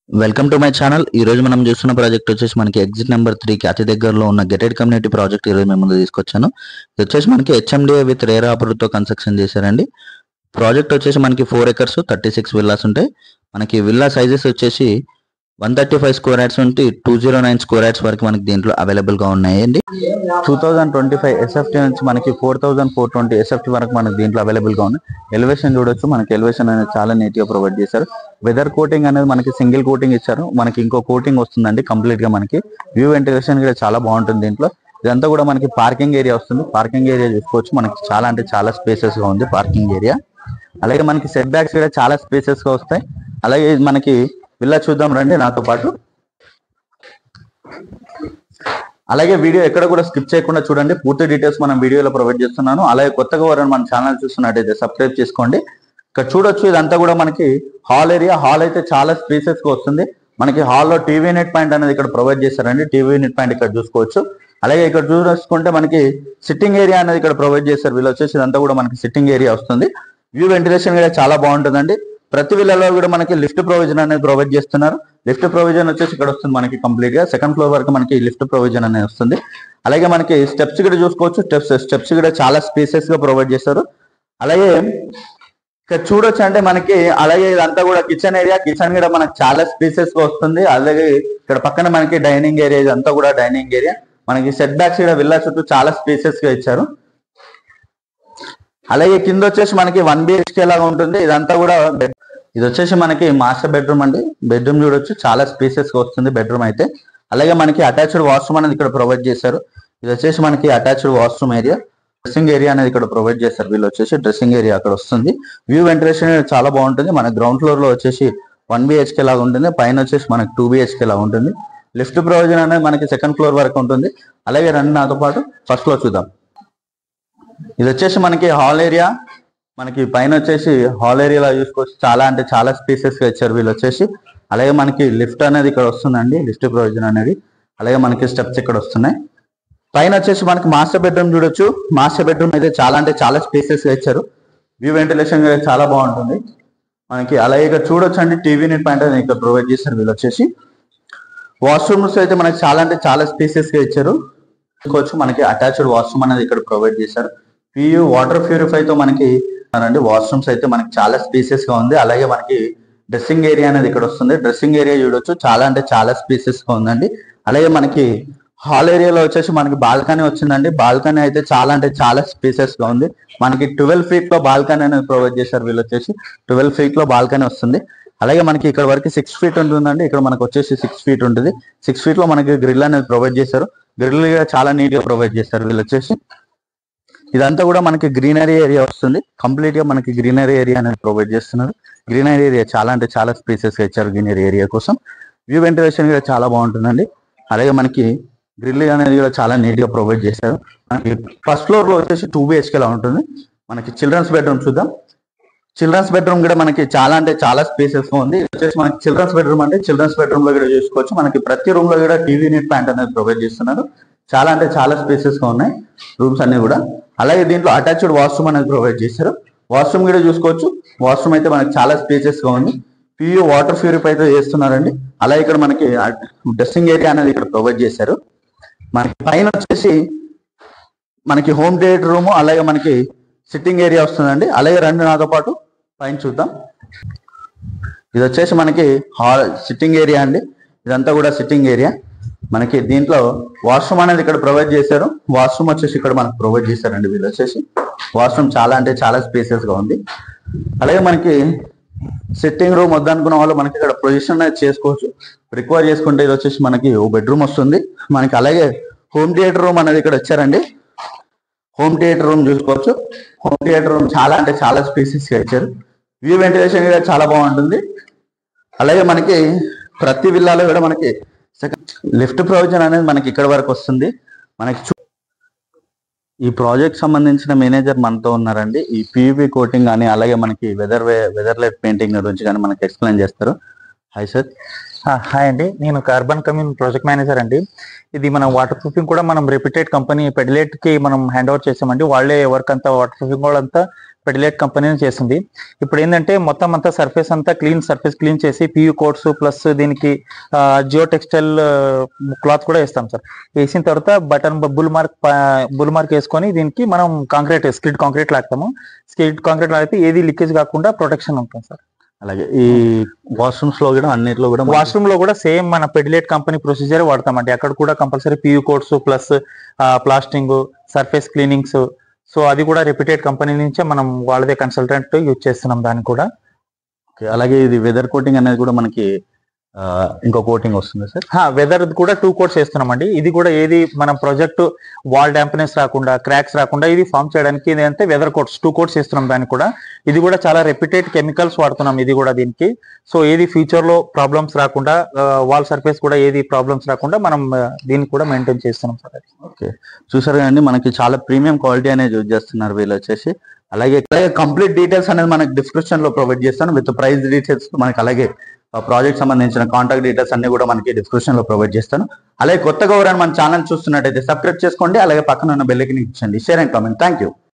Welcome to my channel. ఈ రోజు మనం చూస్తున్న ప్రాజెక్ట్ వచ్చేసి మనకి ఎగ్జిట్ నెంబర్ 3 కి అతి దగ్గరలో ఉన్న గెటెడ్ కమ్యూనిటీ ప్రాజెక్ట్ ఈ రోజు మేము ముందు తీసుకొచ్చాను. ఇది వచ్చేసి మనకి హెచ్ఎండిఏ విత్ రేరా అప్రూవ్తో కన్స్ట్రక్షన్ చేశారండి. ప్రాజెక్ట్ వచ్చేసి మనకి 4 acres 36 విల్లాస్ ఉంటాయి. మనకి విల్లా సైజెస్ వచ్చేసి 135 స్క్వేర్ యార్డ్స్ నుండి 209 స్క్వేర్ యార్డ్స్ వరకు మనకి దీంట్లో అవైలబుల్ గా ఉన్నాయండి. 2025 ఎస్ఎఫ్టీ నుంచి మనకి 4420 ఎస్ఎఫ్టీ వరకు మనకి దీంట్లో అవైలబుల్ గా ఉన్నాయి. ఎలివేషన్ చూడొచ్చు, మనకి ఎలివేషన్ అనేది చాలా నీట్ గా ప్రొవైడ్ చేశారు. వెదర్ కోటింగ్ అనేది మనకి సింగిల్ కోటింగ్ ఇచ్చారు. మనకి ఇంకో కోటింగ్ వస్తుందండి కంప్లీట్ గా. మనకి వ్యూ వెంటిలేషన్ కూడా చాలా బాగుంటుంది దీంట్లో. ఇదంతా కూడా మనకి పార్కింగ్ ఏరియా వస్తుంది. పార్కింగ్ ఏరియా చూసుకోవచ్చు, మనకి చాలా అంటే చాలా స్పేసెస్ గా ఉంది పార్కింగ్ ఏరియా. అలాగే మనకి సెట్ బ్యాక్స్ కూడా చాలా స్పేసెస్ గా వస్తాయి. అలాగే మనకి విల్లా చూద్దాం రండి నాతో పాటు. అలాగే వీడియో ఎక్కడ కూడా స్కిప్ చేయకుండా చూడండి, పూర్తి డీటెయిల్స్ మనం వీడియోలో ప్రొవైడ్ చేస్తున్నాను. అలాగే కొత్తగా ఎవరైనా మన ఛానల్ చూస్తున్నట్టయితే సబ్స్క్రైబ్ చేసుకోండి. ఇక్కడ చూడొచ్చు, ఇదంతా కూడా మనకి హాల్ ఏరియా. హాల్ అయితే చాలా స్పేసెస్ గా వస్తుంది. మనకి హాల్లో టీవీ యూనిట్ పాయింట్ అనేది ఇక్కడ ప్రొవైడ్ చేశారండి. టీవీ యూనిట్ పాయింట్ ఇక్కడ చూసుకోవచ్చు. అలాగే ఇక్కడ చూసుకుంటే మనకి సిట్టింగ్ ఏరియా అనేది ఇక్కడ ప్రొవైడ్ చేశారు. వీళ్ళు వచ్చేసి ఇదంతా కూడా మనకి సిట్టింగ్ ఏరియా వస్తుంది. వ్యూ వెంటిలేషన్ కూడా చాలా బాగుంటుందండి. ప్రతి విల్లాలో కూడా మనకి లిఫ్ట్ ప్రొవిజన్ అనేది ప్రొవైడ్ చేస్తున్నారు. లిఫ్ట్ ప్రొవిజన్ వచ్చేసి ఇక్కడ వస్తుంది మనకి కంప్లీట్ గా. సెకండ్ ఫ్లోర్ వరకు మనకి లిఫ్ట్ ప్రొవిజన్ అనేది వస్తుంది. అలాగే మనకి స్టెప్స్ కూడా చూసుకోవచ్చు. స్టెప్స్ కూడా చాలా స్పేసెస్ గా ప్రొవైడ్ చేస్తారు. అలాగే ఇక్కడ చూడొచ్చు అంటే మనకి, అలాగే ఇదంతా కూడా కిచెన్ ఏరియా. కిచెన్ కూడా మనకి చాలా స్పేసెస్ గా వస్తుంది. అలాగే ఇక్కడ పక్కన మనకి డైనింగ్ ఏరియా, ఇదంతా కూడా డైనింగ్ ఏరియా. మనకి సెట్ బ్యాక్స్ కూడా విల్లా చుట్టూ చాలా స్పేసెస్ గా ఇచ్చారు. అలాగే కింద వచ్చేసి మనకి 1 BHK లాగా ఉంటుంది. ఇదంతా కూడా ఇది వచ్చేసి మనకి మాస్టర్ బెడ్రూమ్ అండి. బెడ్రూమ్ చూడొచ్చు, చాలా స్పేసెస్ గా వస్తుంది బెడ్రూమ్ అయితే. అలాగే మనకి అటాచ్డ్ వాష్రూమ్ అనేది ఇక్కడ ప్రొవైడ్ చేశారు. ఇది వచ్చేసి మనకి attached washroom area. Dressing area అనేది ఇక్కడ ప్రొవైడ్ చేస్తారు. వీళ్ళు వచ్చేసి డ్రెస్సింగ్ ఏరియా అక్కడ వస్తుంది. వ్యూ వెంటిలేషన్ చాలా బాగుంటుంది. మన గ్రౌండ్ ఫ్లోర్ లో వచ్చేసి 1 BHK లాగా ఉంటుంది. పైన వచ్చేసి మనకి 2 BHK లాగా ఉంటుంది. లిఫ్ట్ ప్రొవిజన్ అనేది మనకి సెకండ్ ఫ్లోర్ వరకు ఉంటుంది. అలాగే రండి నాతో పాటు ఫస్ట్ ఫ్లోర్ చూద్దాం. ఇది వచ్చేసి మనకి హాల్ ఏరియా. మనకి పైన వచ్చేసి హాల్ ఏరియాలో చూసుకోవచ్చు, చాలా అంటే చాలా స్పేసెస్ గా ఇచ్చారు వీళ్ళు వచ్చేసి. అలాగే మనకి లిఫ్ట్ అనేది ఇక్కడ వస్తుందండి, లిఫ్ట్ ప్రొవిజన్ అనేది. అలాగే మనకి స్టెప్స్ ఇక్కడ వస్తున్నాయి. పైన వచ్చేసి మనకి మాస్టర్ బెడ్రూమ్ చూడొచ్చు. మాస్టర్ బెడ్రూమ్ అయితే చాలా అంటే చాలా స్పేసెస్ గా ఇచ్చారు. వ్యూ వెంటిలేషన్ చాలా బాగుంటుంది మనకి. అలాగే ఇక్కడ చూడొచ్చు అండి, టీవీ యూనిట్ పాయింట్ అనేది ఇక్కడ ప్రొవైడ్ చేశారు వీళ్ళు వచ్చేసి. వాష్రూమ్స్ అయితే మనకి చాలా అంటే చాలా స్పేసెస్ గా ఇచ్చారు. చూసుకోవచ్చు, మనకి అటాచ్డ్ వాష్రూమ్ అనేది ఇక్కడ ప్రొవైడ్ చేశారు. పియు వాటర్ ప్యూరిఫై తో మనకి అండి. వాష్రూమ్స్ అయితే మనకి చాలా స్పేసెస్ గా ఉంది. అలాగే మనకి డ్రెస్సింగ్ ఏరియా అనేది ఇక్కడ వస్తుంది. డ్రెస్సింగ్ ఏరియా చూడొచ్చు, చాలా అంటే చాలా స్పేసెస్ గా ఉందండి. అలాగే మనకి హాల్ ఏరియాలో వచ్చేసి మనకి బాల్కనీ వచ్చిందండి. బాల్కనీ అయితే చాలా అంటే చాలా స్పేసెస్ గా ఉంది. మనకి 12 feet లో బాల్కనీ అనేది ప్రొవైడ్ చేశారు వీళ్ళు వచ్చేసి. 12 feet లో బాల్కనీ వస్తుంది. అలాగే మనకి ఇక్కడ వరకు 6 feet ఉంటుందండి. ఇక్కడ మనకు వచ్చేసి 6 feet ఉంటుంది. 6 feet లో మనకి గ్రిల్ అనేది ప్రొవైడ్ చేశారు. గ్రిల్ చాలా నీట్ గా ప్రొవైడ్ చేస్తారు వీళ్ళు వచ్చేసి. ఇదంతా కూడా మనకి గ్రీనరీ ఏరియా వస్తుంది. కంప్లీట్ గా మనకి గ్రీనరీ ఏరియా అనేది ప్రొవైడ్ చేస్తున్నారు. గ్రీనరీ ఏరియా చాలా అంటే చాలా స్పేసెస్ గా ఇచ్చారు గ్రీనరీ ఏరియా కోసం. వ్యూ వెంటిలేషన్ కూడా చాలా బాగుంటుందండి. అలాగే మనకి గ్రిల్ అనేది కూడా చాలా నీట్ గా ప్రొవైడ్ చేశారు. మనకి ఫస్ట్ ఫ్లోర్ లో వచ్చేసి 2 BHK లా ఉంటుంది. మనకి చిల్డ్రన్స్ బెడ్రూమ్ చూద్దాం. చిల్డ్రన్స్ బెడ్రూమ్ కూడా మనకి చాలా అంటే చాలా స్పేసెస్ గా ఉంది. వచ్చేసి మనకి చిల్డ్రన్స్ బెడ్రూమ్ అంటే చిల్డ్రన్స్ బెడ్రూమ్ లో కూడా చూసుకోవచ్చు. మనకి ప్రతి రూమ్ లో కూడా టీవీ యూనిట్ ప్యాంట్ అనేది ప్రొవైడ్ చేస్తున్నారు. చాలా అంటే చాలా స్పేసెస్ గా ఉన్నాయి రూమ్స్ అన్ని కూడా. అలాగే దీంట్లో అటాచ్డ్ వాష్రూమ్ అనేది ప్రొవైడ్ చేశారు. వాష్రూమ్ కూడా చూసుకోవచ్చు. వాష్రూమ్ అయితే మనకి చాలా స్పేసెస్ గా ఉంది. పియు వాటర్ ప్యూరిఫై అయితే చేస్తున్నారండి. అలాగే ఇక్కడ మనకి డ్రెస్సింగ్ ఏరియా అనేది ఇక్కడ ప్రొవైడ్ చేశారు. మనకి పైన వచ్చేసి మనకి హోమ్ థియేటర్ రూమ్, అలాగే మనకి సిట్టింగ్ ఏరియా వస్తుందండి. అలాగే రండి నాతో పాటు పైన చూద్దాం. ఇది వచ్చేసి మనకి హాల్ సిట్టింగ్ ఏరియా అండి. ఇదంతా కూడా సిట్టింగ్ ఏరియా. మనకి దీంట్లో వాష్రూమ్ అనేది ఇక్కడ ప్రొవైడ్ చేశారు. వాష్రూమ్ వచ్చేసి ఇక్కడ మనకు ప్రొవైడ్ చేశారండి వీళ్ళు వచ్చేసి. వాష్రూమ్ చాలా అంటే చాలా స్పేసెస్ గా ఉంది. అలాగే మనకి సిట్టింగ్ రూమ్ వద్దనుకున్న వాళ్ళు మనకి ఇక్కడ పొజిషన్ అనేది చేసుకోవచ్చు. రిక్వైర్ చేసుకుంటే ఇది వచ్చేసి మనకి ఓ బెడ్రూమ్ వస్తుంది మనకి. అలాగే హోమ్ థియేటర్ రూమ్ అనేది ఇక్కడ వచ్చారండి. హోమ్ థియేటర్ రూమ్ చూసుకోవచ్చు. హోమ్ థియేటర్ రూమ్ చాలా అంటే చాలా స్పేసెస్ గా ఇచ్చారు. వ్యూ వెంటిలేషన్ కూడా చాలా బాగుంటుంది. అలాగే మనకి ప్రతి విల్లాలో కూడా మనకి లిఫ్ట్ ప్రొవిజన్ అనేది మనకి ఇక్కడ వరకు వస్తుంది. మనకి ఈ ప్రాజెక్ట్ సంబంధించిన మేనేజర్ మనతో ఉన్నారండి. ఈ పివిపి కోటింగ్ కానీ అలాగే మనకి వెదర్ లైట్ పెయింటింగ్ గురించి కానీ మనకి ఎక్స్ప్లెయిన్ చేస్తారు. Hi sir. హాయ్ అండి, నేను కార్బన్ కమ్యూన్ ప్రాజెక్ట్ మేనేజర్ అండి. ఇది మనం వాటర్ ప్రూఫింగ్ కూడా మనం రెప్యూటెడ్ కంపెనీ పెడిలైట్ కి మనం హ్యాండ్ ఓవర్ చేసామండి. వాళ్ళే వర్క్ అంతా వాటర్ ప్రూఫింగ్ కూడా అంతా పెడిలైట్ కంపెనీ చేస్తుంది. ఇప్పుడు ఏంటంటే మొత్తం అంతా సర్ఫేస్ అంతా సర్ఫేస్ క్లీన్ చేసి పియూ కోట్స్ ప్లస్ దీనికి జియో టెక్స్టైల్ క్లాత్ కూడా వేస్తాం సార్. వేసిన తర్వాత బటన్ బుల్ మార్క్ వేసుకొని దీనికి మనం స్కిడ్ కాంక్రీట్ లాగుతాము. స్కిడ్ కాంక్రీట్ లాగితే ఏది లీకేజ్ కాకుండా ప్రొటెక్షన్ ఉంటుంది సార్. అలాగే ఈ వాష్రూమ్స్ లో కూడా అన్నిట్లో కూడా వాష్రూమ్ లో కూడా సేమ్ మన పెడిలైట్ కంపెనీ ప్రొసీజర్ వాడతామండి. అక్కడ కూడా compulsory PU coats plus blasting surface cleanings. So అది కూడా రెప్యూటెడ్ కంపెనీ నుంచే మనం వాళ్ళదే కన్సల్టెంట్ యూజ్ చేస్తున్నాం దాన్ని కూడా. అలాగే ఇది వెదర్ కోటింగ్ అనేది కూడా మనకి ఇంకో కోటింగ్ వస్తుంది సార్. వెదర్ కూడా 2 కోట్స్ వేస్తున్నామండి. ఇది కూడా ఏది మనం ప్రాజెక్ట్ వాల్ డాంప్నెస్ రాకుండా క్రాక్స్ రాకుండా ఇది ఫామ్ చేయడానికి ఏంటంటే వెదర్ కోట్స్ 2 కోట్స్ వేస్తున్నాం దానికి కూడా. ఇది కూడా చాలా రెప్యూటెడ్ కెమికల్స్ వాడుతున్నాం ఇది కూడా దీనికి. సో ఏది ఫ్యూచర్ లో ప్రాబ్లమ్స్ రాకుండా వాల్ సర్ఫేస్ కూడా ఏది ప్రాబ్లమ్స్ రాకుండా మనం దీన్ని కూడా మెయింటైన్ చేస్తున్నాం సార్. ఓకే, చూసారు కదండి, మనకి చాలా ప్రీమియం క్వాలిటీ అనేది యూజ్ చేస్తున్నారు వీళ్ళు వచ్చేసి. అలాగే కంప్లీట్ డీటెయిల్స్ అనేది మనకి డిస్క్రిప్షన్ లో ప్రొవైడ్ చేస్తాను విత్ ప్రైస్ డీటెయిల్స్. మనకి అలాగే ప్రాజెక్ట్ సంబంధించిన కాంటాక్ట్ డీటెయిల్స్ అన్ని కూడా మనకి డిస్క్రిప్షన్ లో ప్రొవైడ్ చేస్తాను. అలాగే కొత్తగా ఎవరైనా మన ఛానల్ చూస్తున్నట్టయితే సబ్స్క్రైబ్ చేసుకోండి. అలాగే పక్కన ఉన్న బెల్ ఐకాన్ ఇచ్చండి. Share and comment. Thank you.